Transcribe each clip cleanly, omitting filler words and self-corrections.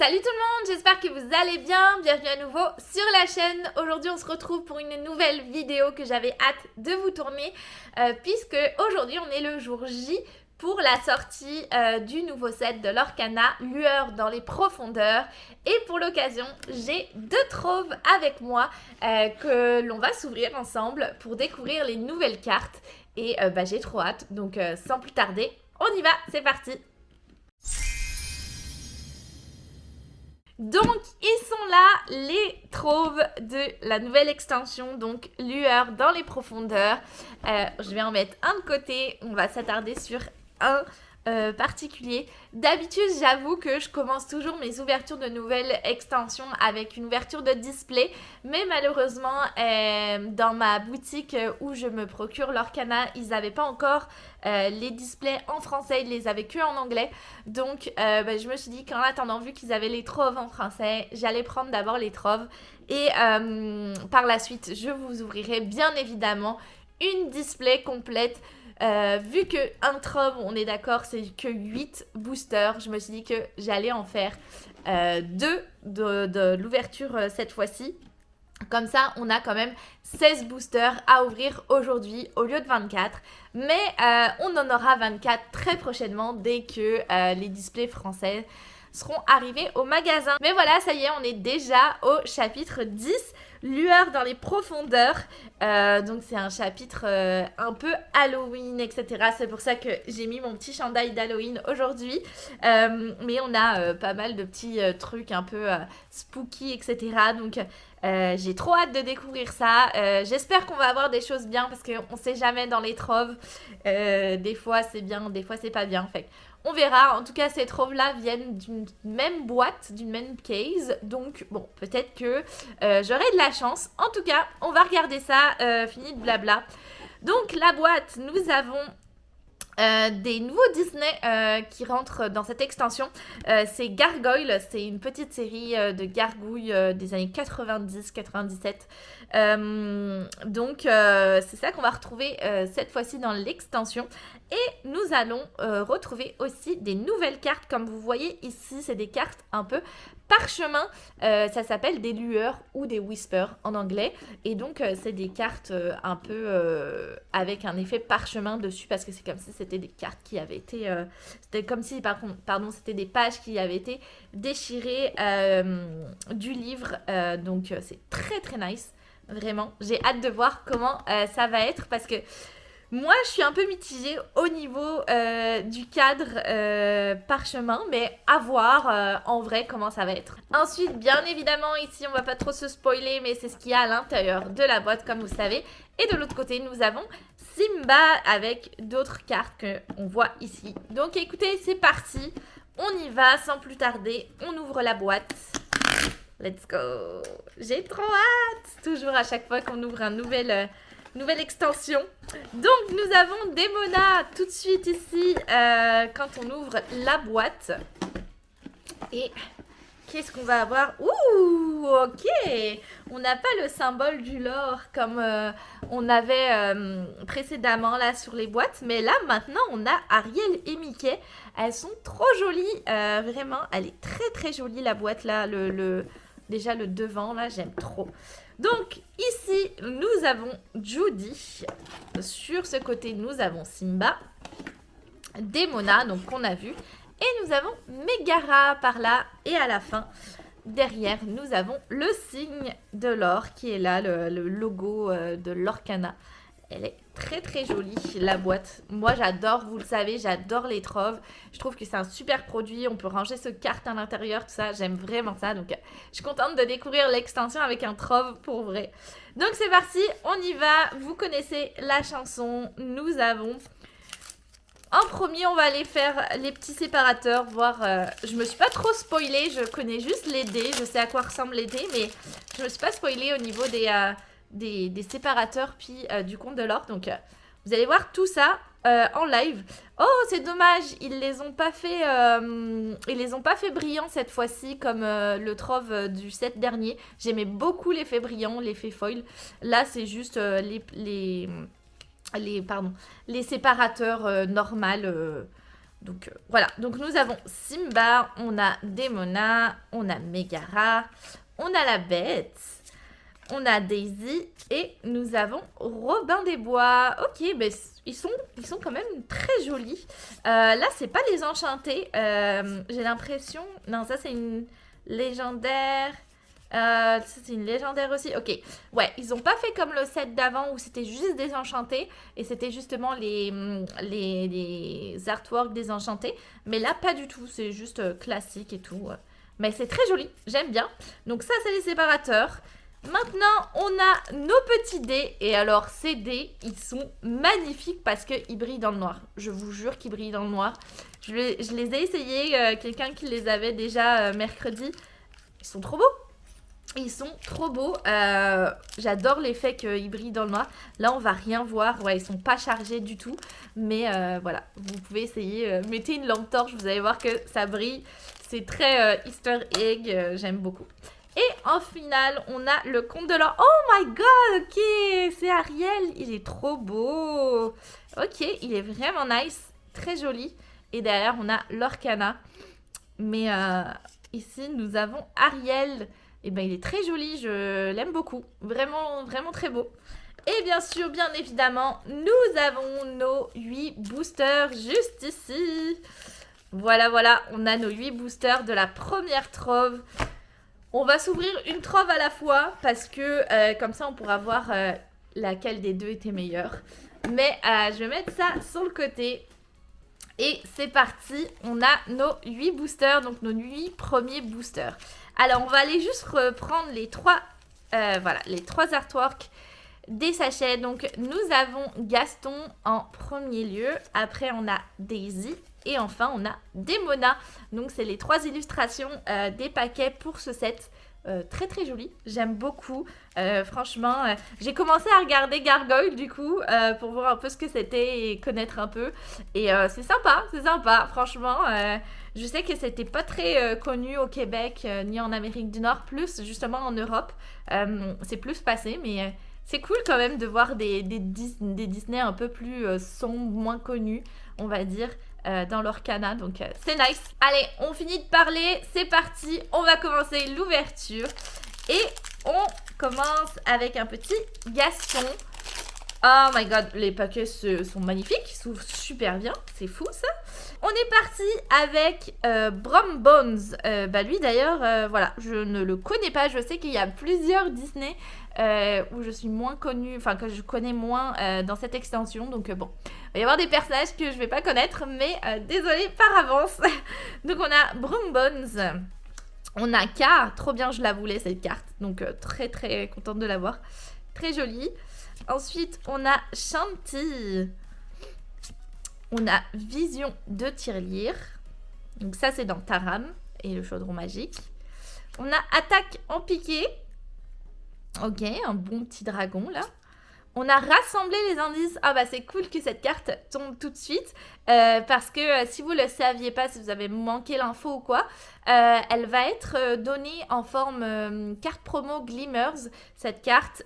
Salut tout le monde, j'espère que vous allez bien, bienvenue à nouveau sur la chaîne. Aujourd'hui on se retrouve pour une nouvelle vidéo que j'avais hâte de vous tourner puisque aujourd'hui on est le jour J pour la sortie du nouveau set de Lorcana, Lueur dans les profondeurs. Et pour l'occasion, j'ai deux troves avec moi que l'on va s'ouvrir ensemble pour découvrir les nouvelles cartes. Et j'ai trop hâte, donc sans plus tarder, on y va, c'est parti! Donc, ils sont là, les troves de la nouvelle extension, donc Lueur dans les profondeurs. Je vais en mettre un de côté, on va s'attarder sur un particulier. D'habitude, j'avoue que je commence toujours mes ouvertures de nouvelles extensions avec une ouverture de display, mais malheureusement, dans ma boutique où je me procure Lorcana, ils n'avaient pas encore les displays en français, ils les avaient que en anglais. Donc, je me suis dit qu'en attendant, vu qu'ils avaient les troves en français, j'allais prendre d'abord les troves et par la suite, je vous ouvrirai bien évidemment une display complète. Vu que un trove, on est d'accord, c'est que 8 boosters, je me suis dit que j'allais en faire 2 de l'ouverture cette fois-ci. Comme ça, on a quand même 16 boosters à ouvrir aujourd'hui au lieu de 24. Mais on en aura 24 très prochainement dès que les displays français seront arrivés au magasin. Mais voilà, ça y est, on est déjà au chapitre 10, Lueur dans les profondeurs. Donc c'est un chapitre un peu Halloween, etc. C'est pour ça que j'ai mis mon petit chandail d'Halloween aujourd'hui. Mais on a pas mal de petits trucs un peu spooky, etc. Donc j'ai trop hâte de découvrir ça. J'espère qu'on va avoir des choses bien parce qu'on sait jamais dans les troves. Des fois c'est bien, des fois c'est pas bien. Fait on verra. En tout cas, ces troves-là viennent d'une même boîte, d'une même case. Donc, bon, peut-être que j'aurai de la chance. En tout cas, on va regarder ça. Fini de blabla. Donc, la boîte, nous avons des nouveaux Disney qui rentrent dans cette extension. C'est Gargoyle, c'est une petite série de gargouilles des années 90-97. Donc c'est ça qu'on va retrouver cette fois-ci dans l'extension. Et nous allons retrouver aussi des nouvelles cartes. Comme vous voyez ici, c'est des cartes un peu parchemin. Ça s'appelle des lueurs ou des whispers en anglais. Et donc c'est des cartes un peu avec un effet parchemin dessus parce que c'est comme si c'était des cartes qui avaient été... c'était comme si, c'était des pages qui avaient été déchirées du livre. Donc c'est très très nice. Vraiment, j'ai hâte de voir comment ça va être parce que moi, je suis un peu mitigée au niveau du cadre parchemin, mais à voir en vrai comment ça va être. Ensuite, bien évidemment, ici, on va pas trop se spoiler, mais c'est ce qu'il y a à l'intérieur de la boîte, comme vous savez. Et de l'autre côté, nous avons Simba avec d'autres cartes qu'on voit ici. Donc écoutez, c'est parti. On y va sans plus tarder. On ouvre la boîte. Let's go! J'ai trop hâte! Toujours à chaque fois qu'on ouvre une nouvelle extension. Donc, nous avons Demona tout de suite ici quand on ouvre la boîte. Et qu'est-ce qu'on va avoir? Ouh! Ok! On n'a pas le symbole du lore comme on avait précédemment là sur les boîtes. Mais là, maintenant, on a Ariel et Mickey. Elles sont trop jolies. Vraiment, elle est très très jolie la boîte là. Déjà le devant là, j'aime trop. Donc ici, nous avons Judy. Sur ce côté, nous avons Simba. Demona, donc qu'on a vu. Et nous avons Megara par là. Et à la fin, derrière, nous avons le signe de l'or qui est là, le logo de Lorcana. Elle est très très jolie, la boîte. Moi, j'adore, vous le savez, j'adore les troves. Je trouve que c'est un super produit. On peut ranger ce cartes à l'intérieur, tout ça. J'aime vraiment ça. Donc, je suis contente de découvrir l'extension avec un trove pour vrai. Donc, c'est parti. On y va. Vous connaissez la chanson. Nous avons... En premier, on va aller faire les petits séparateurs, voir... je me suis pas trop spoilée. Je connais juste les dés. Je sais à quoi ressemblent les dés, mais je me suis pas spoilée au niveau des séparateurs puis du compte de l'or. Donc vous allez voir tout ça en live. Oh, c'est dommage, ils les ont pas fait brillants cette fois-ci comme le trove du set dernier. J'aimais beaucoup l'effet brillant, l'effet foil. Là, c'est juste les séparateurs normales Donc voilà, donc nous avons Simba, on a Demona, on a Megara, on a la Bête, on a Daisy et nous avons Robin des Bois. Ok, ben ils sont quand même très jolis. Là, c'est pas les enchantés. J'ai l'impression... Non, ça c'est une légendaire. Ça c'est une légendaire aussi. Ok, ouais, ils ont pas fait comme le set d'avant où c'était juste des enchantés et c'était justement les artworks des enchantés. Mais là, pas du tout. C'est juste classique et tout. Mais c'est très joli. J'aime bien. Donc ça, c'est les séparateurs. Maintenant, on a nos petits dés. Et alors, ces dés, ils sont magnifiques parce qu'ils brillent dans le noir. Je vous jure qu'ils brillent dans le noir. Je les ai essayés. Quelqu'un qui les avait déjà mercredi. Ils sont trop beaux. Ils sont trop beaux. J'adore l'effet qu'ils brillent dans le noir. Là, on va rien voir. Ouais, ils sont pas chargés du tout. Mais voilà, vous pouvez essayer. Mettez une lampe torche, vous allez voir que ça brille. C'est très Easter egg. J'aime beaucoup. Et en finale, on a le conte de l'or. Oh my god, ok, c'est Ariel. Il est trop beau. Ok, il est vraiment nice. Très joli. Et derrière, on a l'Orcana. Mais ici, nous avons Ariel. Et ben, il est très joli. Je l'aime beaucoup. Vraiment, vraiment très beau. Et bien sûr, bien évidemment, nous avons nos 8 boosters juste ici. Voilà, voilà. On a nos 8 boosters de la première trove. On va s'ouvrir une trove à la fois parce que comme ça on pourra voir laquelle des deux était meilleure. Mais je vais mettre ça sur le côté. Et c'est parti, on a nos 8 boosters, donc nos 8 premiers boosters. Alors on va aller juste reprendre les 3 artworks des sachets. Donc nous avons Gaston en premier lieu, après on a Daisy. Et enfin, on a Demona. Donc, c'est les 3 illustrations des paquets pour ce set. Très, très joli. J'aime beaucoup. Franchement, j'ai commencé à regarder Gargoyle, du coup, pour voir un peu ce que c'était et connaître un peu. Et c'est sympa, c'est sympa. Franchement, je sais que c'était pas très connu au Québec, ni en Amérique du Nord, plus justement en Europe. C'est plus passé, mais... c'est cool quand même de voir des Disney un peu plus sombres, moins connus, on va dire, dans l'Orcana. Donc c'est nice. Allez, on finit de parler, c'est parti. On va commencer l'ouverture. Et on commence avec un petit Gaston. Oh my god, les paquets sont magnifiques, ils s'ouvrent super bien, c'est fou ça. On est parti avec Brom Bones. Lui d'ailleurs, voilà, je ne le connais pas. Je sais qu'il y a plusieurs Disney où je suis moins connue, enfin que je connais moins dans cette extension. Donc bon, il va y avoir des personnages que je vais pas connaître, mais désolée par avance. Donc on a Brom Bones. On a K, trop bien, je la voulais cette carte. Donc très très contente de l'avoir. Très jolie. Ensuite, on a Shanti. On a Vision de Tirelire. Donc ça, c'est dans Taram et le chaudron magique. On a Attaque en piqué. Ok, un bon petit dragon, là. On a rassemblé les indices. Ah bah c'est cool que cette carte tombe tout de suite. Parce que si vous ne le saviez pas, si vous avez manqué l'info ou quoi, elle va être donnée en forme carte promo Glimmers, cette carte,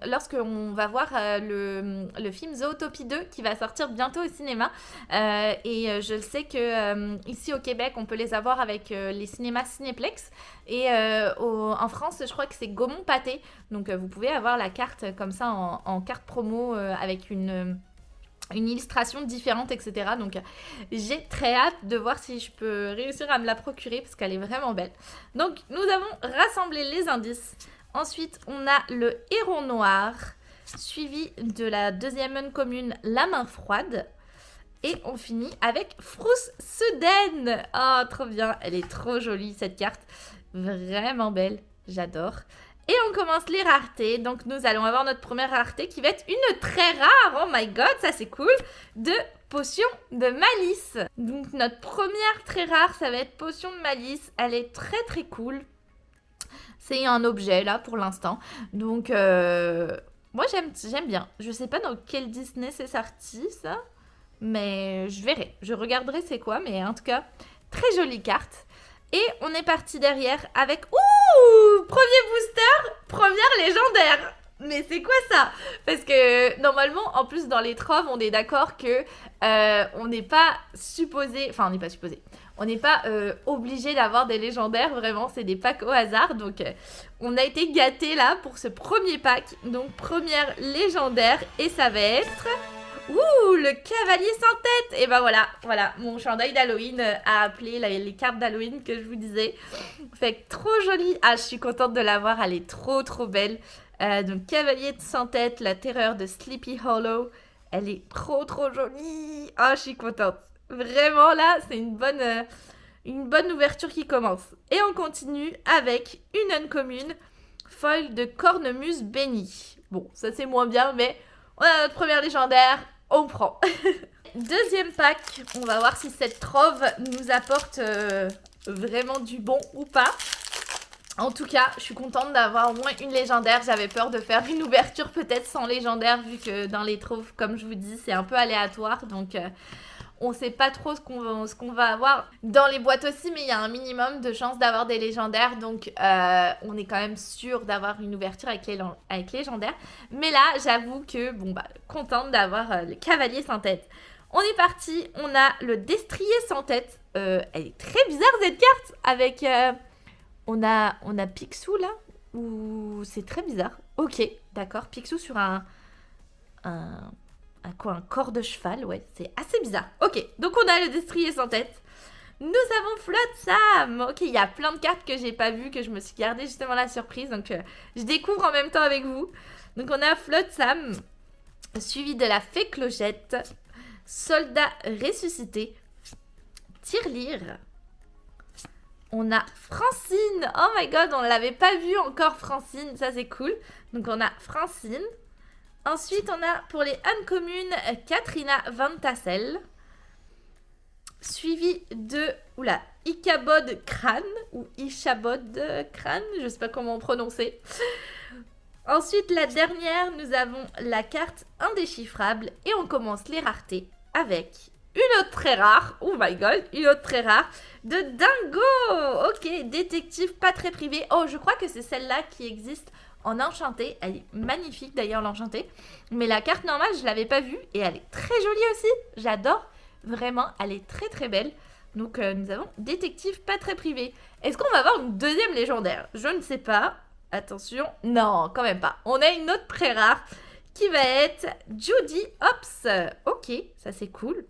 lorsqu'on va voir le film Zootopie 2 qui va sortir bientôt au cinéma. Et je sais que ici au Québec, on peut les avoir avec les cinémas Cinéplex. Et en France, je crois que c'est Gaumont Pâté. Donc vous pouvez avoir la carte comme ça en carte promo avec une illustration différente, etc. Donc j'ai très hâte de voir si je peux réussir à me la procurer parce qu'elle est vraiment belle. Donc nous avons rassemblé les indices. Ensuite, on a le héros noir, suivi de la deuxième uncommune, la main froide. Et on finit avec Frousse Soudaine. Oh, trop bien. Elle est trop jolie, cette carte. Vraiment belle. J'adore. Et on commence les raretés. Donc, nous allons avoir notre première rareté qui va être une très rare. Oh my god, ça c'est cool. De potion de malice. Donc, notre première très rare, ça va être potion de malice. Elle est très très cool. C'est un objet là pour l'instant. Donc, moi j'aime bien. Je sais pas dans quel Disney c'est sorti ça. Mais je verrai. Je regarderai c'est quoi. Mais en tout cas, très jolie carte. Et on est parti derrière avec... Ouh! Premier booster, première légendaire. Mais c'est quoi ça? Parce que normalement, en plus dans les troves, on est d'accord que on n'est pas supposé, enfin on n'est pas supposé, on n'est pas obligé d'avoir des légendaires. Vraiment, c'est des packs au hasard. Donc on a été gâtés là pour ce premier pack. Donc première légendaire et ça va être ouh, le cavalier sans tête. Et ben voilà, mon chandail d'Halloween a appelé les cartes d'Halloween que je vous disais. Fait que trop joli. Ah, je suis contente de l'avoir, elle est trop belle. Donc cavalier sans tête, la terreur de Sleepy Hollow. Elle est trop jolie. Ah, je suis contente. Vraiment là, c'est une bonne ouverture qui commence. Et on continue avec une uncommune, foil de cornemuse bénie. Bon, ça c'est moins bien, mais on a notre première légendaire, on prend. Deuxième pack, on va voir si cette trove nous apporte vraiment du bon ou pas. En tout cas, je suis contente d'avoir au moins une légendaire. J'avais peur de faire une ouverture peut-être sans légendaire, vu que dans les troves, comme je vous dis, c'est un peu aléatoire. Donc, on sait pas trop ce qu'on va avoir dans les boîtes aussi, mais il y a un minimum de chances d'avoir des légendaires. Donc, on est quand même sûr d'avoir une ouverture avec légendaires. Mais là, j'avoue que, bon, bah, contente d'avoir le cavalier sans tête. On est parti, on a le destrier sans tête. Elle est très bizarre cette carte, avec... On a Picsou là, ou c'est très bizarre. Ok, d'accord, Picsou sur un corps de cheval, ouais, c'est assez bizarre. Ok, donc on a le destrier sans tête. Nous avons Flotsam. Ok, il y a plein de cartes que j'ai pas vues, que je me suis gardé justement la surprise, donc je découvre en même temps avec vous. Donc on a Flotsam, suivi de la fée clochette, soldat ressuscité, tirelire. On a Francine. Oh my god, on ne l'avait pas vu encore, Francine. Ça, c'est cool. Donc, on a Francine. Ensuite, on a pour les uncommunes Katrina Van Tassel. Suivi de Ichabod Crane. Ou Ichabod Crane. Je ne sais pas comment prononcer. Ensuite, la dernière, nous avons la carte indéchiffrable. Et on commence les raretés avec... une autre très rare, oh my god, une autre très rare, de Dingo. Ok, détective pas très privé. Oh, je crois que c'est celle-là qui existe en enchanté. Elle est magnifique d'ailleurs, l'enchantée. Mais la carte normale, je l'avais pas vue et elle est très jolie aussi. J'adore, vraiment, elle est très belle. Donc nous avons détective pas très privé. Est-ce qu'on va avoir une deuxième légendaire? Je ne sais pas. Attention, non, quand même pas. On a une autre très rare qui va être Judy Hopps. Ok, ça c'est cool.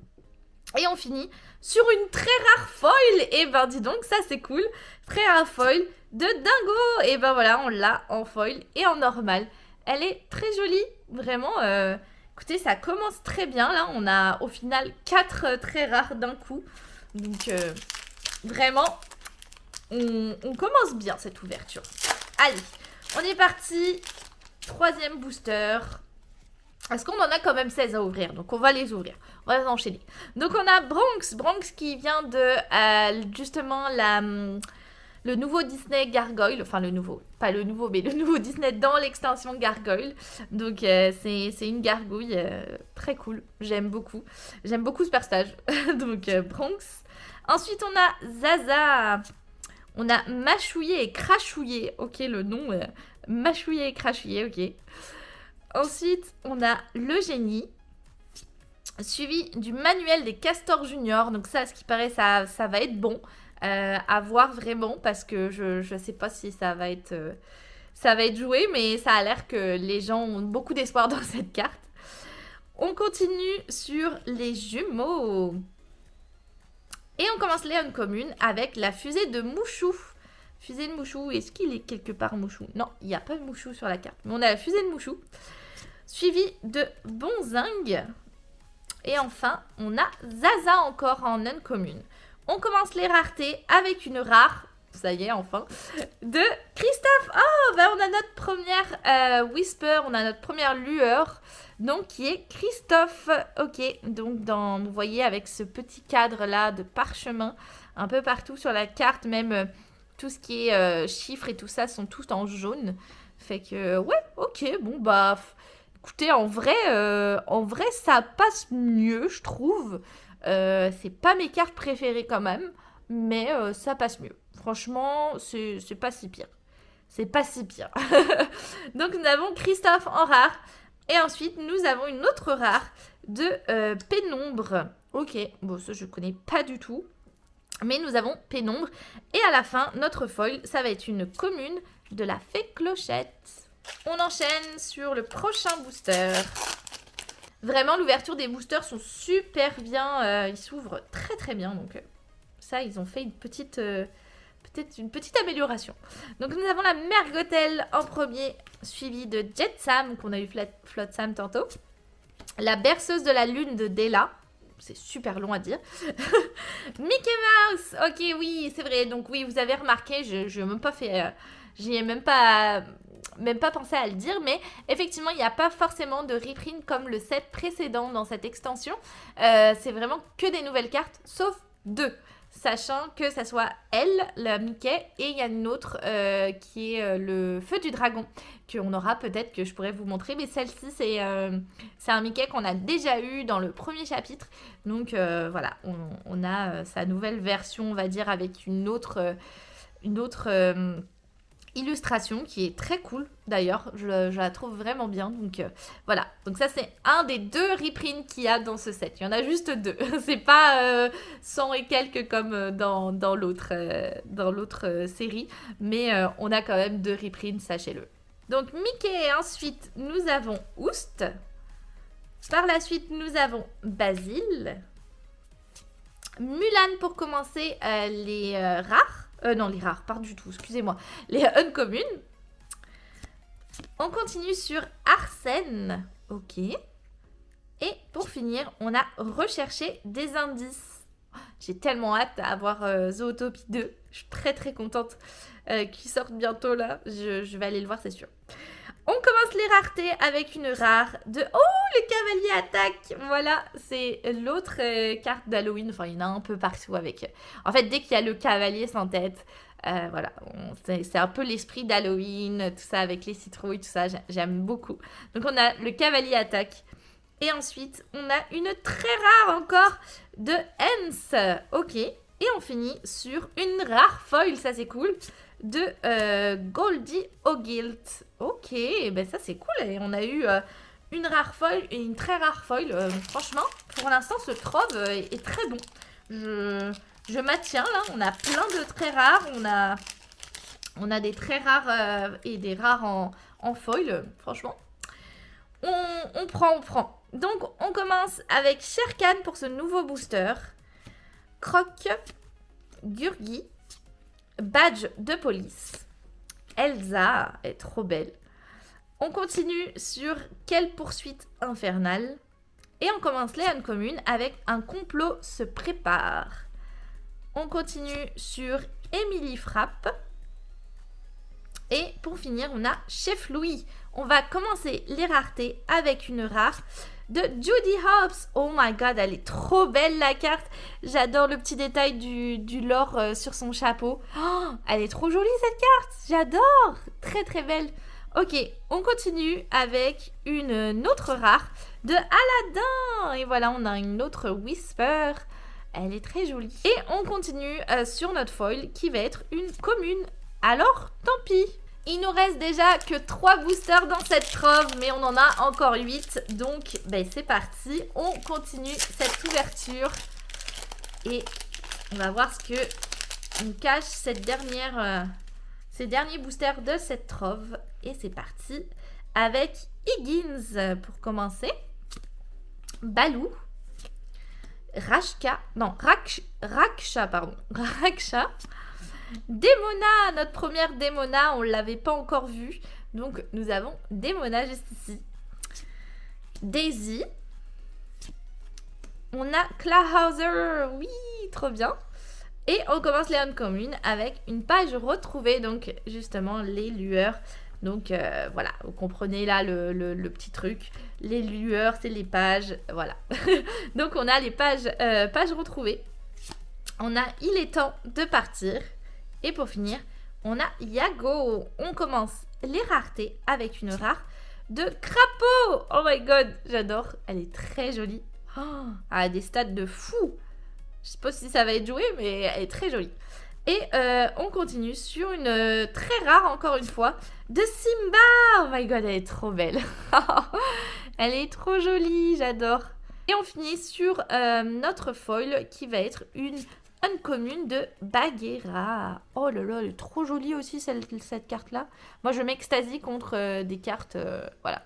Et on finit sur une très rare foil. Et ben dis donc, ça c'est cool. Très rare foil de Dingo. Et ben voilà, on l'a en foil et en normal. Elle est très jolie. Vraiment, écoutez, ça commence très bien. Là, on a au final 4 très rares d'un coup. Donc, vraiment, on commence bien cette ouverture. Allez, on est parti. Troisième booster. Parce qu'on en a quand même 16 à ouvrir, donc on va les ouvrir. On va les enchaîner. Donc on a Bronx qui vient de justement le nouveau Disney Gargoyle. Enfin le nouveau, pas le nouveau, mais le nouveau Disney dans l'extension Gargoyle. Donc c'est une gargouille très cool. J'aime beaucoup ce personnage. Donc Bronx. Ensuite on a Zaza. On a Mâchouillé et Crachouillé. Ok, le nom. Mâchouillé et Crachouillé, ok. Ensuite, on a le génie, suivi du manuel des castors juniors. Donc ça, ce qui paraît, ça va être bon à voir vraiment, parce que je sais pas si ça va être joué, mais ça a l'air que les gens ont beaucoup d'espoir dans cette carte. On continue sur les jumeaux. Et on commence les uncommunes avec la fusée de Mouchou. Fusée de Mouchou, est-ce qu'il est quelque part Mouchou? Non, il n'y a pas de Mouchou sur la carte, mais on a la fusée de Mouchou. Suivi de Bonzing. Et enfin, on a Zaza encore en uncommune. On commence les raretés avec une rare, ça y est, enfin, de Christophe. Oh, ben on a notre première Whisper, on a notre première lueur, donc qui est Christophe. Ok, donc vous voyez avec ce petit cadre-là de parchemin, un peu partout sur la carte, même tout ce qui est chiffres et tout ça sont tous en jaune. Fait que, ouais, ok, bon, bah... Écoutez, en vrai, ça passe mieux, je trouve. C'est pas mes cartes préférées quand même, mais ça passe mieux. Franchement, c'est pas si pire. c'est pas si pire. Donc nous avons Christophe en rare. Et ensuite, nous avons une autre rare de Pénombre. Ok, bon, ça je connais pas du tout. Mais nous avons Pénombre. Et à la fin, notre foil, ça va être une commune de la fée Clochette. On enchaîne sur le prochain booster. Vraiment, l'ouverture des boosters sont super bien. Ils s'ouvrent très très bien. Donc ça, ils ont fait une petite... peut-être une petite amélioration. Donc nous avons la Mergotel en premier, suivie de Jetsam, qu'on a eu Flotsam tantôt. La berceuse de la lune de Della. C'est super long à dire. Mickey Mouse. Ok, oui, c'est vrai. Donc oui, vous avez remarqué, je n'ai même pas fait... j'y ai même pas pensé à le dire, mais effectivement, il n'y a pas forcément de reprint comme le set précédent dans cette extension. C'est vraiment que des nouvelles cartes, sauf 2. Sachant que ça soit elle, la Mickey, et il y a une autre qui est le Feu du Dragon, qu'on aura peut-être, que je pourrais vous montrer. Mais celle-ci, c'est un Mickey qu'on a déjà eu dans le premier chapitre. Donc voilà, on a sa nouvelle version, on va dire, avec une autre illustration qui est très cool d'ailleurs, je la trouve vraiment bien. Donc voilà, donc ça c'est un des 2 reprints qu'il y a dans ce set. Il y en a juste 2, c'est pas 100 et quelques comme dans l'autre série, mais on a quand même 2 reprints, sachez-le. Donc Mickey, ensuite nous avons Oust, par la suite nous avons Basile, Mulan pour commencer, les rares. Non, les rares, pas du tout, excusez-moi. Les uncommons. On continue sur Arsène. Ok. Et pour finir, on a recherché des indices. J'ai tellement hâte d'avoir Zootopie 2. Je suis très très contente qu'il sorte bientôt là. Je vais aller le voir, c'est sûr. On commence les raretés avec une rare de... Oh, le cavalier attaque. Voilà, c'est l'autre carte d'Halloween. Enfin, il y en a un peu partout avec... En fait, dès qu'il y a le cavalier sans tête, voilà, c'est un peu l'esprit d'Halloween, tout ça avec les citrouilles, tout ça, j'aime beaucoup. Donc, on a le cavalier attaque. Et ensuite, on a une très rare encore de Hens. Ok, et on finit sur une rare foil, ça c'est cool, de Goldie O'Gilt. Ok, ben ça c'est cool. Et on a eu une rare foil et une très rare foil. Franchement, pour l'instant, ce trove est très bon. Je maintiens là. On a plein de très rares. On a des très rares et des rares en foil. Franchement, on prend. Donc, on commence avec Sherkan pour ce nouveau booster. Croc, Gurgi, Badge de police. Elsa est trop belle. On continue sur Quelle poursuite infernale. Et on commence les uncommons avec Un complot se prépare. On continue sur Émilie Frappe. Et pour finir, on a Chef Louis. On va commencer les raretés avec une rare de Judy Hopps. Oh my god, elle est trop belle la carte. J'adore le petit détail du lore sur son chapeau. Oh, elle est trop jolie cette carte. J'adore. Très très belle. Ok, on continue avec une autre rare de Aladdin. Et voilà, on a une autre Whisper. Elle est très jolie. Et on continue sur notre foil qui va être une commune. Alors, tant pis. Il nous reste déjà que 3 boosters dans cette trove, mais on en a encore 8. Donc, ben, c'est parti. On continue cette ouverture. Et on va voir ce que nous cache ces derniers boosters de cette trove. Et c'est parti avec Higgins pour commencer. Baloo. Raksha. Démona, notre première Démona, on ne l'avait pas encore vue. Donc, nous avons Démona juste ici. Daisy. On a Clawhauser. Oui, trop bien. Et on commence les uncommons avec une page retrouvée. Donc, justement, les lueurs. Donc, voilà, vous comprenez là le petit truc. Les lueurs, c'est les pages. Voilà. Donc, on a les pages retrouvées. On a Il est temps de partir. Et pour finir, on a Yago. On commence les raretés avec une rare de Crapaud. Oh my god, j'adore. Elle est très jolie. Oh, elle a des stats de fou. Je sais pas si ça va être joué, mais elle est très jolie. Et on continue sur une très rare, encore une fois, de Simba. Oh my god, elle est trop belle. Elle est trop jolie, j'adore. Et on finit sur notre foil qui va être une uncommune de Bagheera. Oh là là, elle est trop jolie aussi cette carte-là. Moi, je m'extasie contre des cartes, voilà.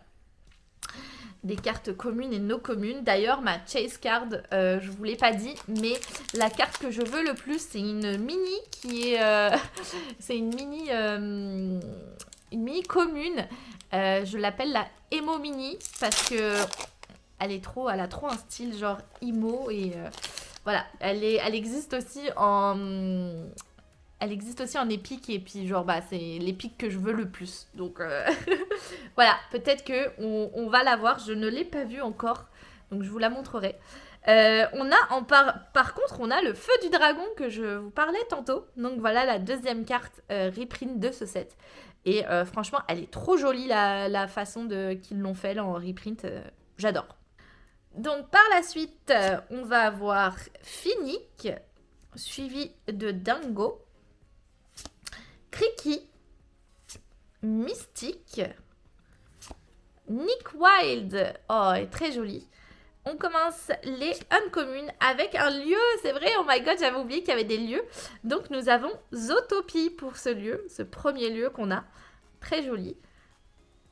Des cartes communes et no communes. D'ailleurs, ma chase card, je vous l'ai pas dit, mais la carte que je veux le plus, c'est une mini qui est... c'est une mini commune. Je l'appelle la Emo Mini parce que elle a trop un style genre emo et voilà. Elle existe aussi en... Elle existe aussi en épique et puis genre bah c'est l'épique que je veux le plus. Donc voilà, peut-être que on va la voir. Je ne l'ai pas vue encore, donc je vous la montrerai. Par contre, on a le feu du dragon que je vous parlais tantôt. Donc voilà la deuxième carte reprint de ce set. Et franchement, elle est trop jolie la façon qu'ils l'ont fait là, en reprint. J'adore. Donc par la suite, on va avoir Finnick, suivi de Dingo. Cricky, Mystique, Nick Wild, oh, elle est très jolie. On commence les uncommunes avec un lieu, c'est vrai, oh my god, j'avais oublié qu'il y avait des lieux. Donc nous avons Zootopie pour ce lieu, ce premier lieu qu'on a, très joli.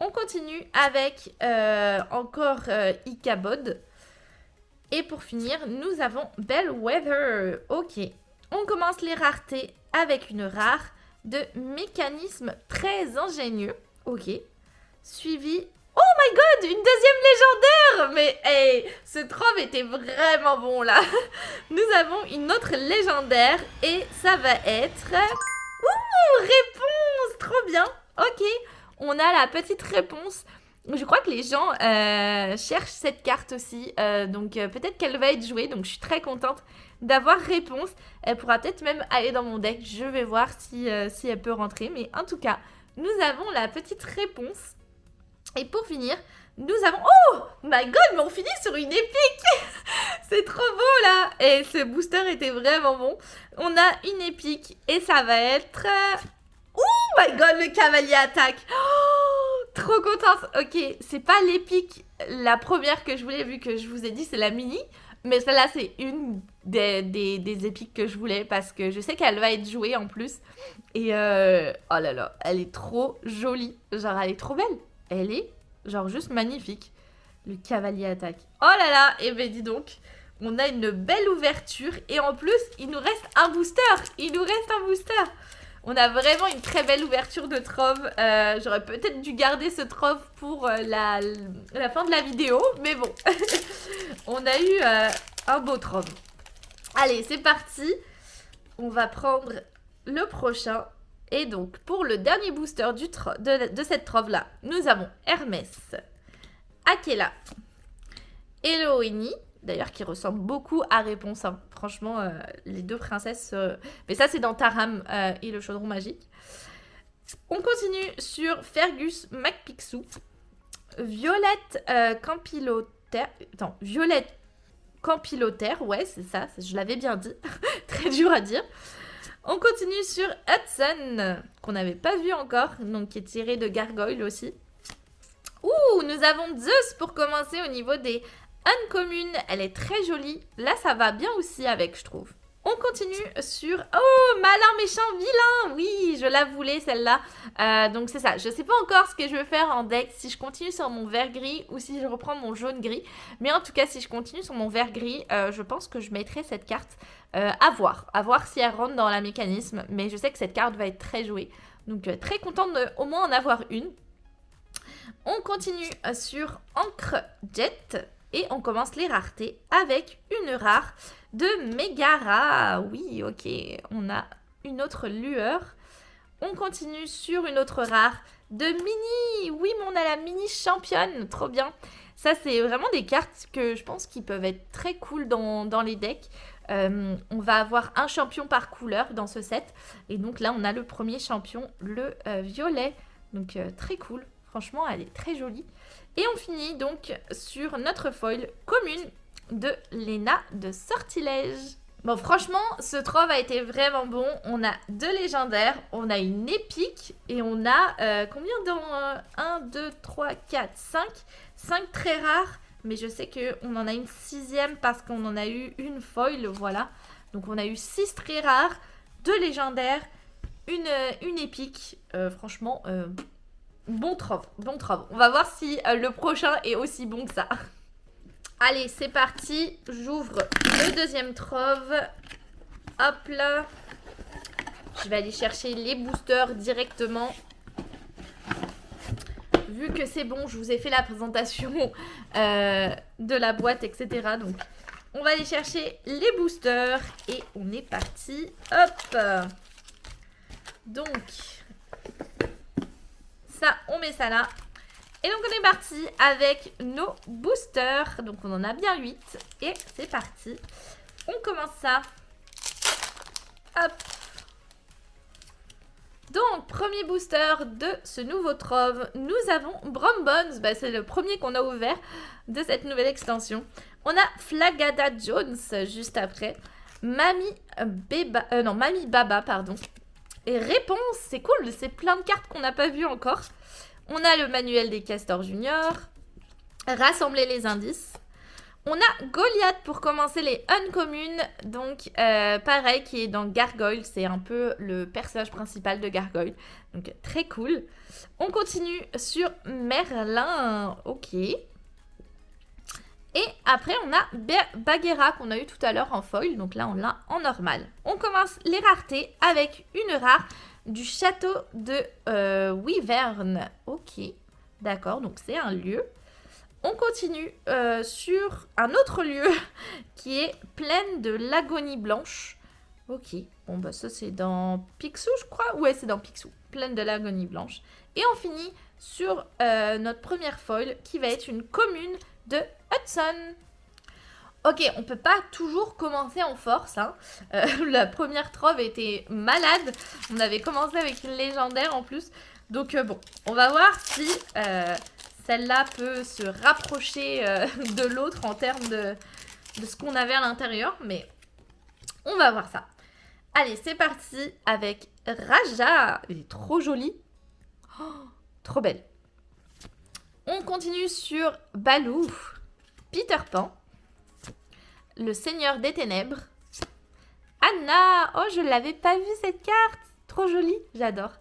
On continue avec encore Ichabod. Et pour finir, nous avons Bellwether, ok. On commence les raretés avec une rare de mécanisme très ingénieux. Ok. Suivi... Oh my god, une deuxième légendaire. Mais hey, ce trove était vraiment bon là. Nous avons une autre légendaire et ça va être... Ouh, réponse. Trop bien. Ok. On a la petite réponse. Je crois que les gens cherchent cette carte aussi. Donc peut-être qu'elle va être jouée. Donc je suis très contente d'avoir réponse. Elle pourra peut-être même aller dans mon deck. Je vais voir si elle peut rentrer. Mais en tout cas, nous avons la petite réponse. Et pour finir, nous avons... Oh my god, mais on finit sur une épique. C'est trop beau là. Et ce booster était vraiment bon. On a une épique et ça va être... Oh my god, le cavalier attaque. Oh, trop contente. Ok, c'est pas l'épique, la première que je voulais, vu que je vous ai dit c'est la mini. Mais celle-là, c'est une des épiques que je voulais parce que je sais qu'elle va être jouée en plus. Et oh là là, elle est trop jolie. Genre, elle est trop belle. Elle est genre juste magnifique. Le cavalier attaque. Oh là là, et ben dis donc, on a une belle ouverture. Et en plus, il nous reste un booster. Il nous reste un booster. On a vraiment une très belle ouverture de trove. J'aurais peut-être dû garder ce trove pour la fin de la vidéo. Mais bon, on a eu un beau trove. Allez, c'est parti. On va prendre le prochain. Et donc, pour le dernier booster de cette trove-là, nous avons Hermès, Akela, Eloini. D'ailleurs, qui ressemble beaucoup à Réponse. Hein. Franchement, les deux princesses... Mais ça, c'est dans Taram et le chaudron magique. On continue sur Fergus McPixou. Violette Campilotaire. Attends, Violette Campilotaire. Ouais, c'est ça. Je l'avais bien dit. Très dur à dire. On continue sur Hudson, qu'on n'avait pas vu encore. Donc, qui est tiré de Gargoyle aussi. Ouh, nous avons Zeus pour commencer au niveau des... Uncommune, elle est très jolie. Là, ça va bien aussi avec, je trouve. On continue sur... Oh, malin, méchant, vilain. Oui, je la voulais, celle-là. Donc, c'est ça. Je ne sais pas encore ce que je vais faire en deck. Si je continue sur mon vert gris ou si je reprends mon jaune gris. Mais en tout cas, si je continue sur mon vert gris, je pense que je mettrai cette carte à voir. À voir si elle rentre dans la mécanisme. Mais je sais que cette carte va être très jouée. Donc, très contente d'au moins en avoir une. On continue sur Encre Jet. Et on commence les raretés avec une rare de Megara. Oui, ok, on a une autre lueur. On continue sur une autre rare de Mini. Oui, mais on a la Mini championne, trop bien. Ça, c'est vraiment des cartes que je pense qui peuvent être très cool dans les decks. On va avoir un champion par couleur dans ce set. Et donc là, on a le premier champion, le violet. Donc très cool. Franchement, elle est très jolie. Et on finit donc sur notre foil commune de Léna de Sortilège. Bon, franchement, ce trove a été vraiment bon. On a 2 légendaires, on a une épique et on a combien dans 1, 2, 3, 4, 5 5 très rares, mais je sais qu'on en a une 6e parce qu'on en a eu une foil, voilà. Donc on a eu 6 très rares, 2 légendaires, une épique. Franchement, bon trove, bon trove. On va voir si le prochain est aussi bon que ça. Allez, c'est parti. J'ouvre le deuxième trove. Hop là. Je vais aller chercher les boosters directement. Vu que c'est bon, je vous ai fait la présentation de la boîte, etc. Donc, on va aller chercher les boosters. Et on est parti. Hop. Donc, ça, on met ça là. Et donc, on est parti avec nos boosters. Donc, on en a bien 8. Et c'est parti. On commence ça. Hop. Donc, premier booster de ce nouveau trove. Nous avons Brombones. Bah, c'est le premier qu'on a ouvert de cette nouvelle extension. On a Flagada Jones juste après. Mamie Baba, pardon. Et Réponse, c'est cool. C'est plein de cartes qu'on n'a pas vues encore. On a le manuel des castors juniors, rassembler les indices. On a Goliath pour commencer les uncommunes, donc pareil qui est dans Gargoyle, c'est un peu le personnage principal de Gargoyle, donc très cool. On continue sur Merlin, ok. Et après on a Bagheera qu'on a eu tout à l'heure en foil, donc là on l'a en normal. On commence les raretés avec une rare du château de Wyvern. Ok, d'accord, donc c'est un lieu. On continue sur un autre lieu qui est Plaine de l'Agonie Blanche. Ok, bon bah ça c'est dans Picsou je crois. Ouais, c'est dans Picsou, Plaine de l'Agonie Blanche. Et on finit sur notre première foil qui va être une commune de Hudson. Ok, on peut pas toujours commencer en force. Hein. La première trove était malade. On avait commencé avec une légendaire en plus. Donc bon, on va voir si celle-là peut se rapprocher de l'autre en termes de ce qu'on avait à l'intérieur. Mais on va voir ça. Allez, c'est parti avec Raja. Elle est trop jolie. Oh, trop belle. On continue sur Baloo, Peter Pan, le Seigneur des Ténèbres, Anna. Oh, je l'avais pas vue cette carte. Trop jolie, j'adore.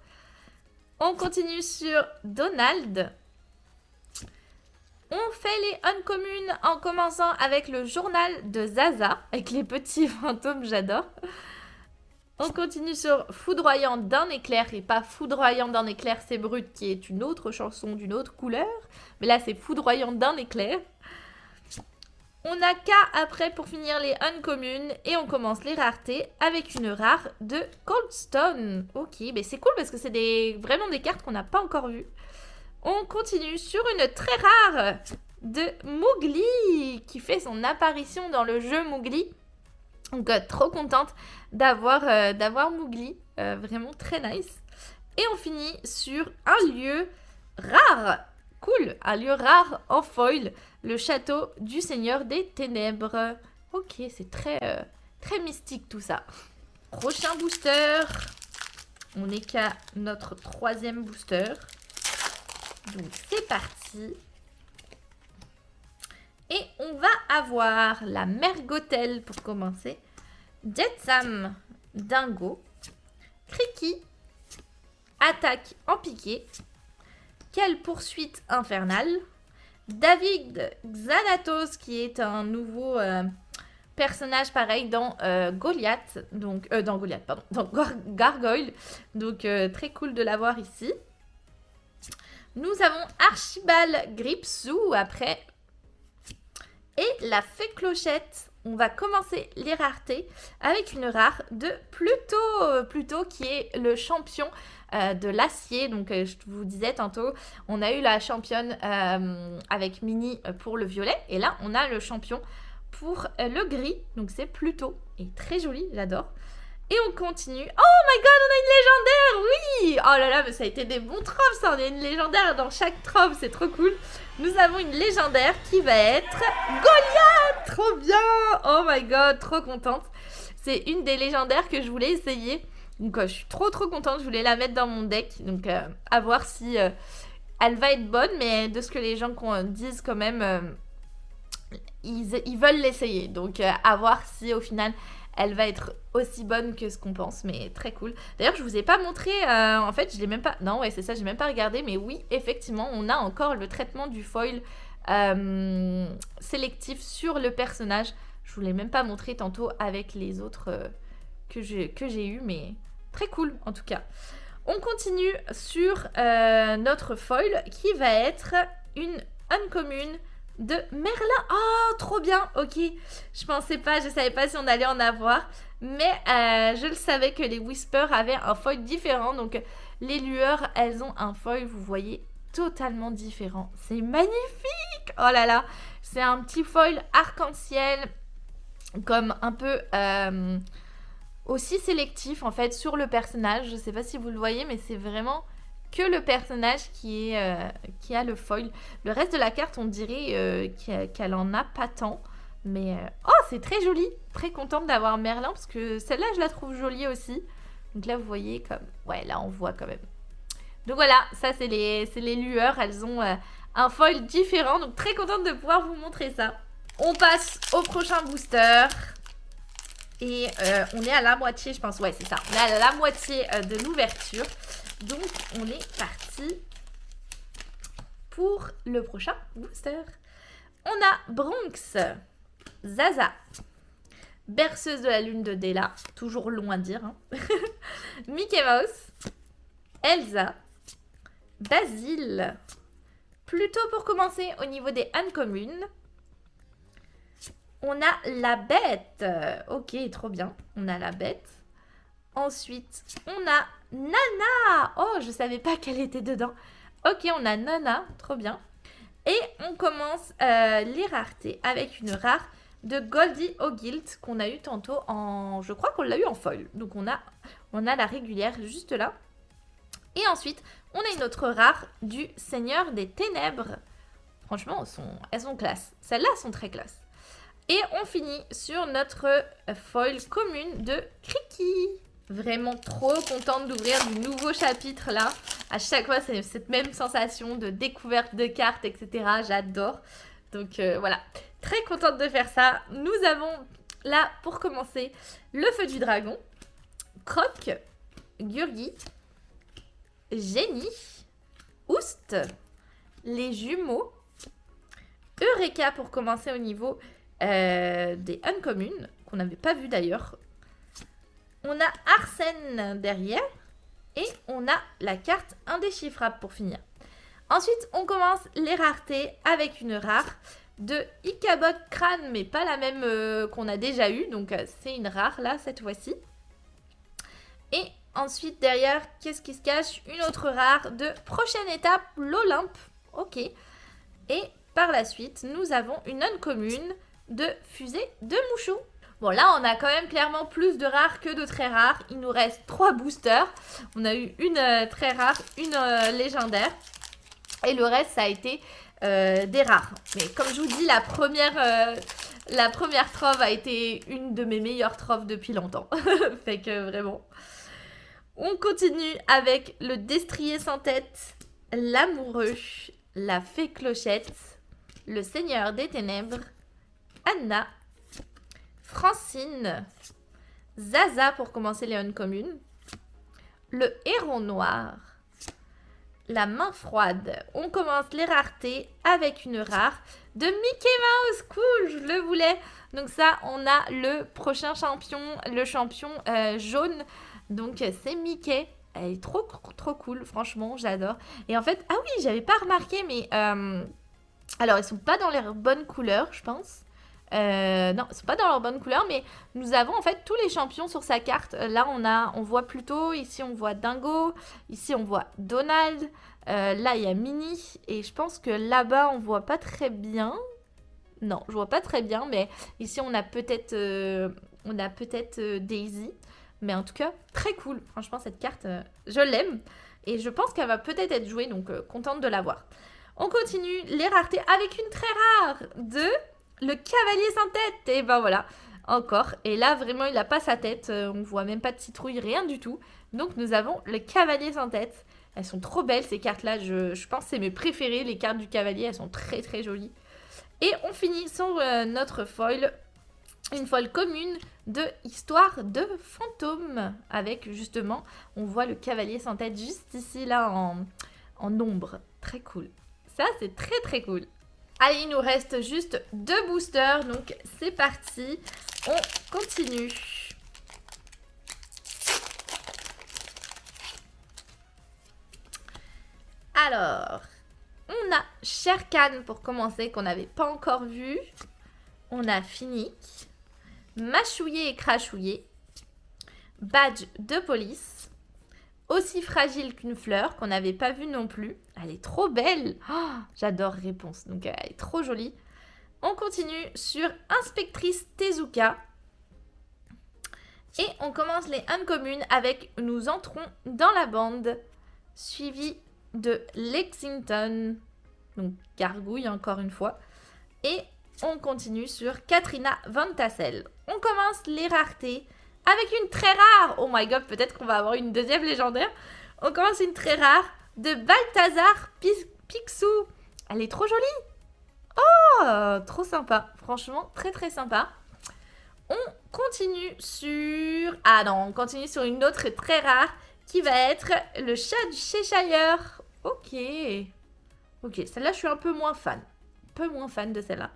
On continue sur Donald. On fait les uncommunes en commençant avec le journal de Zaza, avec les petits fantômes, j'adore. On continue sur Foudroyant d'un éclair, et pas Foudroyant d'un éclair, c'est brut, qui est une autre chanson d'une autre couleur. Mais là, c'est Foudroyant d'un éclair. On a K après pour finir les uncommunes, et on commence les raretés avec une rare de Coldstone. Ok, mais c'est cool parce que c'est vraiment des cartes qu'on n'a pas encore vues. On continue sur une très rare de Mowgli qui fait son apparition dans le jeu Mowgli. Donc trop contente d'avoir Mowgli, vraiment très nice. Et on finit sur un lieu rare, cool, un lieu rare en foil, le château du Seigneur des Ténèbres. Ok, c'est très mystique tout ça. Prochain booster, on est qu'à notre 3e booster. Donc c'est parti. Et on va avoir la Mergotelle pour commencer. Jetsam, Dingo. Kriki, attaque en piqué. Quelle poursuite infernale. David Xanatos qui est un nouveau personnage pareil dans Goliath. Donc, dans Goliath, pardon. Dans Gargoyle. Donc très cool de l'avoir ici. Nous avons Archibald Gripsou après. Et la fée Clochette. On va commencer les raretés avec une rare de Pluto qui est le champion de l'acier. Donc je vous disais tantôt, on a eu la championne avec Minnie pour le violet. Et là, on a le champion pour le gris. Donc c'est Pluto. Et très joli, j'adore. Et on continue. Oh my god, on a une légendaire, oui. Oh là là, mais ça a été des bons troves, ça. On a une légendaire dans chaque trove, c'est trop cool. Nous avons une légendaire qui va être Goliath. Trop bien. Oh my god, trop contente. C'est une des légendaires que je voulais essayer. Donc je suis trop contente, je voulais la mettre dans mon deck. Donc à voir si elle va être bonne, mais de ce que les gens disent quand même, ils veulent l'essayer. Donc à voir si au final elle va être aussi bonne que ce qu'on pense, mais très cool. D'ailleurs, je vous ai pas montré, en fait, je l'ai même pas... Non, ouais, c'est ça, j'ai même pas regardé, mais oui, effectivement, on a encore le traitement du foil sélectif sur le personnage. Je vous l'ai même pas montré tantôt avec les autres que j'ai eu, mais très cool, en tout cas. On continue sur notre foil, qui va être une uncommon de Merlin. Oh, trop bien. Ok, je savais pas si on allait en avoir, mais je le savais que les Whisper avaient un foil différent. Donc les lueurs, elles ont un foil, vous voyez, totalement différent. C'est magnifique. Oh là là, c'est un petit foil arc-en-ciel, comme un peu aussi sélectif en fait sur le personnage. Je sais pas si vous le voyez, mais c'est vraiment que le personnage qui a le foil. Le reste de la carte, on dirait qu'elle en a pas tant. Mais oh, c'est très joli. Très contente d'avoir Merlin, parce que celle-là, je la trouve jolie aussi. Donc là, vous voyez comme... Ouais, là, on voit quand même. Donc voilà, ça, c'est les lueurs. Elles ont un foil différent. Donc très contente de pouvoir vous montrer ça. On passe au prochain booster. Et on est à la moitié, je pense. Ouais, c'est ça. On est à la moitié de l'ouverture. Donc, on est parti pour le prochain booster. On a Bronx, Zaza, berceuse de la lune de Della, toujours long à dire, hein. Mickey Mouse, Elsa, Basile. Plutôt pour commencer au niveau des uncommon, on a la bête. Ok, trop bien. On a la bête. Ensuite, on a Nana. Oh, je savais pas qu'elle était dedans. Ok, on a Nana, trop bien. Et on commence les raretés avec une rare de Goldie O'Gilt qu'on a eu tantôt en... Je crois qu'on l'a eu en foil. Donc on a la régulière juste là. Et ensuite, on a une autre rare du Seigneur des Ténèbres. Franchement, elles sont classe. Celles-là sont très classe. Et on finit sur notre foil commune de Kriki. Vraiment trop contente d'ouvrir du nouveau chapitre là. À chaque fois, c'est cette même sensation de découverte de cartes, etc. J'adore. Donc voilà, très contente de faire ça. Nous avons là, pour commencer, le feu du dragon, Croc, Gurgi, Génie, Oust, les jumeaux, Eureka pour commencer au niveau des uncommon, qu'on n'avait pas vu d'ailleurs. On a Arsène derrière. Et on a la carte indéchiffrable pour finir. Ensuite, on commence les raretés avec une rare de Ichabod Crane, mais pas la même qu'on a déjà eue. Donc, c'est une rare là, cette fois-ci. Et ensuite, derrière, qu'est-ce qui se cache? Une autre rare de prochaine étape, l'Olympe. Ok. Et par la suite, nous avons une uncommon de fusée de Mouchou. Bon, là, on a quand même clairement plus de rares que de très rares. Il nous reste 3 boosters. On a eu une très rare, une légendaire. Et le reste, ça a été des rares. Mais comme je vous dis, la première trove a été une de mes meilleures troves depuis longtemps. Fait que vraiment... On continue avec le destrier sans tête, l'amoureux, la fée clochette, le seigneur des ténèbres, Anna, Francine, Zaza pour commencer les uncommon, le héron noir, la main froide. On commence les raretés avec une rare de Mickey Mouse. Cool, je le voulais. Donc ça, on a le prochain champion, le champion jaune. Donc c'est Mickey. Elle est trop cool, franchement, j'adore. Et en fait, ah oui, j'avais pas remarqué, mais... alors, ils sont pas dans leurs bonnes couleurs, je pense. Non, c'est pas dans leur bonne couleur, mais nous avons en fait tous les champions sur sa carte. Là, on voit Pluto, ici on voit Dingo, ici on voit Donald, là il y a Minnie, et je pense que là-bas on voit pas très bien. Non, je vois pas très bien, mais ici on a peut-être Daisy. Mais en tout cas, très cool. Franchement, cette carte, je l'aime. Et je pense qu'elle va peut-être être jouée, donc contente de l'avoir. On continue les raretés avec une très rare de... Le cavalier sans tête. Et ben voilà. encore. Et là, vraiment, il n'a pas sa tête. On voit même pas de citrouille, rien du tout. Donc, nous avons le cavalier sans tête. Elles sont trop belles, ces cartes-là. Je pense que c'est mes préférées, les cartes du cavalier. Elles sont très, très jolies. Et on finit sur notre foil. Une foil commune de Histoire de fantôme. Avec, justement, on voit le cavalier sans tête juste ici, là, en ombre. Très cool. Ça, c'est très, très cool. Allez, il nous reste juste 2 boosters, donc c'est parti, on continue. Alors, on a Sherkan pour commencer, qu'on n'avait pas encore vu. On a Finnick, Mâchouillé et Crachouillé, Badge de police, Aussi fragile qu'une fleur, qu'on n'avait pas vu non plus. Elle est trop belle. Oh, j'adore Réponse, donc elle est trop jolie. On continue sur Inspectrice Tezuka. Et on commence les uncommunes avec Nous entrons dans la bande, suivi de Lexington, donc Gargouille encore une fois. Et on continue sur Katrina Van Tassel. On commence les raretés avec une très rare. Oh my god, peut-être qu'on va avoir une deuxième légendaire. On commence une très rare de Balthazar Picsou. Elle est trop jolie. Oh, trop sympa. Franchement, très très sympa. On continue sur... Ah non, on continue sur une autre très rare qui va être le chat du Cheshire. Ok. Ok, celle-là, je suis un peu moins fan. Un peu moins fan de celle-là.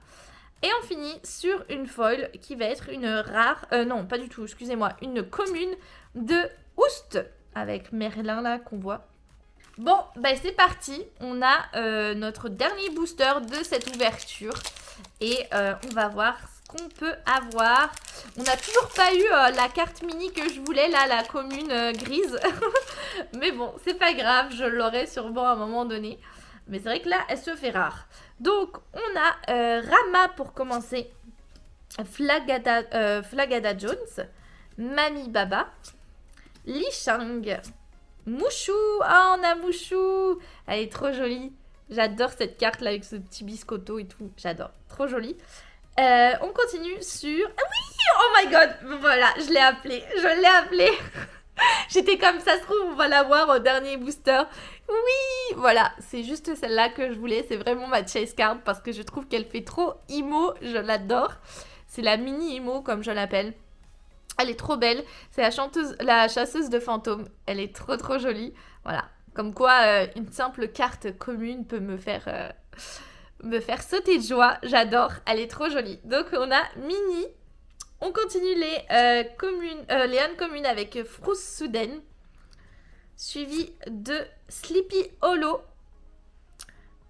Et on finit sur une foil qui va être une rare... non, pas du tout, excusez-moi. Une commune de Oust. Avec Merlin, là, qu'on voit. Bon, ben c'est parti. On a notre dernier booster de cette ouverture. Et on va voir ce qu'on peut avoir. On n'a toujours pas eu la carte mini que je voulais, là, la commune grise. Mais bon, c'est pas grave, je l'aurai sûrement à un moment donné. Mais c'est vrai que là, elle se fait rare. Donc, on a Rama pour commencer. Flagada Jones. Mami Baba. Li Shang. Mouchou. Ah, on a Mouchou. Elle est trop jolie. J'adore cette carte là avec ce petit biscotto et tout. J'adore. Trop jolie. On continue sur... Ah oui! Oh my god! Voilà, je l'ai appelé. Je l'ai appelé. J'étais comme ça se trouve, on va la voir au dernier booster. Oui! Voilà, c'est juste celle-là que je voulais. C'est vraiment ma chase card parce que je trouve qu'elle fait trop emo. Je l'adore. C'est la mini emo comme je l'appelle. Elle est trop belle. C'est la chasseuse de fantômes. Elle est trop trop jolie. Voilà. Comme quoi, une simple carte commune peut me faire sauter de joie. J'adore. Elle est trop jolie. Donc, on a Mini. On continue les uncommunes avec Frousse Soudaine. Suivi de Sleepy Hollow.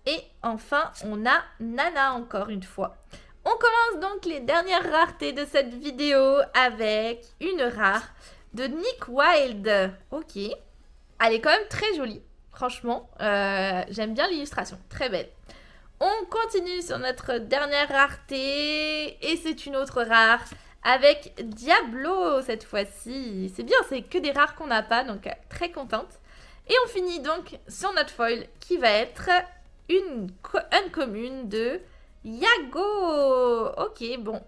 Et enfin, on a Nana encore une fois. On commence donc les dernières raretés de cette vidéo avec une rare de Nick Wilde. Ok. Elle est quand même très jolie. Franchement, j'aime bien l'illustration. Très belle. On continue sur notre dernière rareté. Et c'est une autre rare avec Diablo cette fois-ci. C'est bien, c'est que des rares qu'on n'a pas. Donc très contente. Et on finit donc sur notre foil qui va être une uncommune de Yago. Ok, bon.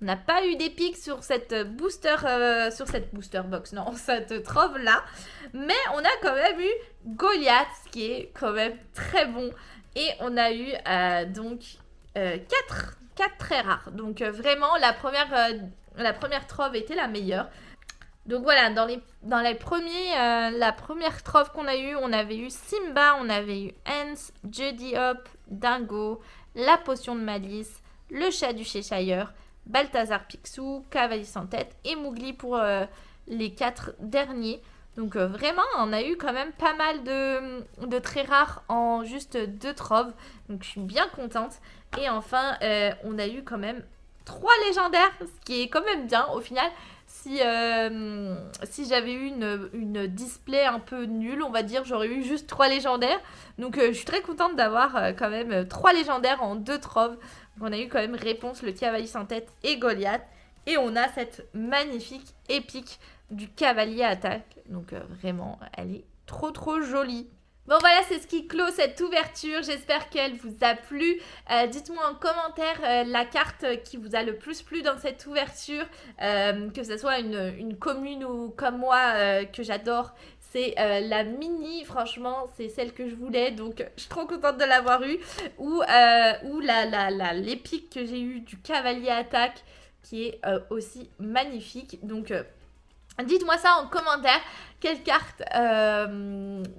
On n'a pas eu d'épique sur cette booster box, non, cette trove là. Mais on a quand même eu Goliath, qui est quand même très bon. Et on a eu donc 4 très rares. Donc vraiment, la première trove était la meilleure. Donc voilà, dans les premiers, la première trove qu'on a eue, on avait eu Simba, on avait eu Hans, Judy Hop, Dingo, la potion de malice, le chat du Cheshire, Balthazar Picsou, Cavalier sans tête et Mowgli pour les 4 derniers. Donc vraiment, on a eu quand même pas mal de très rares en juste 2 troves. Donc je suis bien contente. Et enfin, on a eu quand même 3 légendaires, ce qui est quand même bien au final. Si j'avais eu une display un peu nulle, on va dire, j'aurais eu juste 3 légendaires. Donc je suis très contente d'avoir quand même 3 légendaires en 2 troves. Donc on a eu quand même Réponse, le cavalier sans tête et Goliath. Et on a cette magnifique épique du cavalier attaque. Donc vraiment, elle est trop trop jolie. Bon voilà, c'est ce qui clôt cette ouverture. J'espère qu'elle vous a plu. Dites-moi en commentaire la carte qui vous a le plus plu dans cette ouverture. Que ce soit une commune ou comme moi que j'adore. C'est la mini, franchement, c'est celle que je voulais. Donc je suis trop contente de l'avoir eue. Ou l'épique que j'ai eue du cavalier attaque qui est aussi magnifique. Donc dites-moi ça en commentaire, quelle carte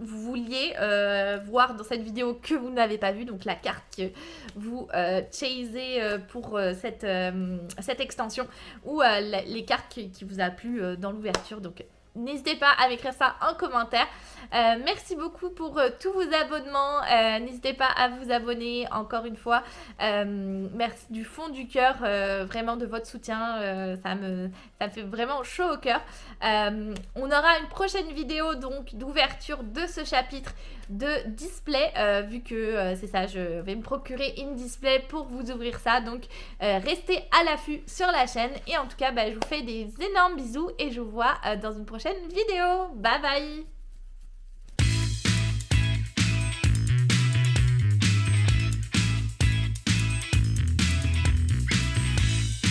vous vouliez voir dans cette vidéo que vous n'avez pas vue, donc la carte que vous chasez pour cette extension, ou les cartes qui vous a plu dans l'ouverture. Donc n'hésitez pas à m'écrire ça en commentaire. Merci beaucoup pour tous vos abonnements. N'hésitez pas à vous abonner encore une fois. Merci du fond du cœur, vraiment de votre soutien. Ça me fait vraiment chaud au cœur. On aura une prochaine vidéo donc d'ouverture de ce chapitre de display, vu que c'est ça, je vais me procurer une display pour vous ouvrir ça. Donc restez à l'affût sur la chaîne. Et en tout cas, je vous fais des énormes bisous et je vous vois dans une prochaine vidéo. Bye bye!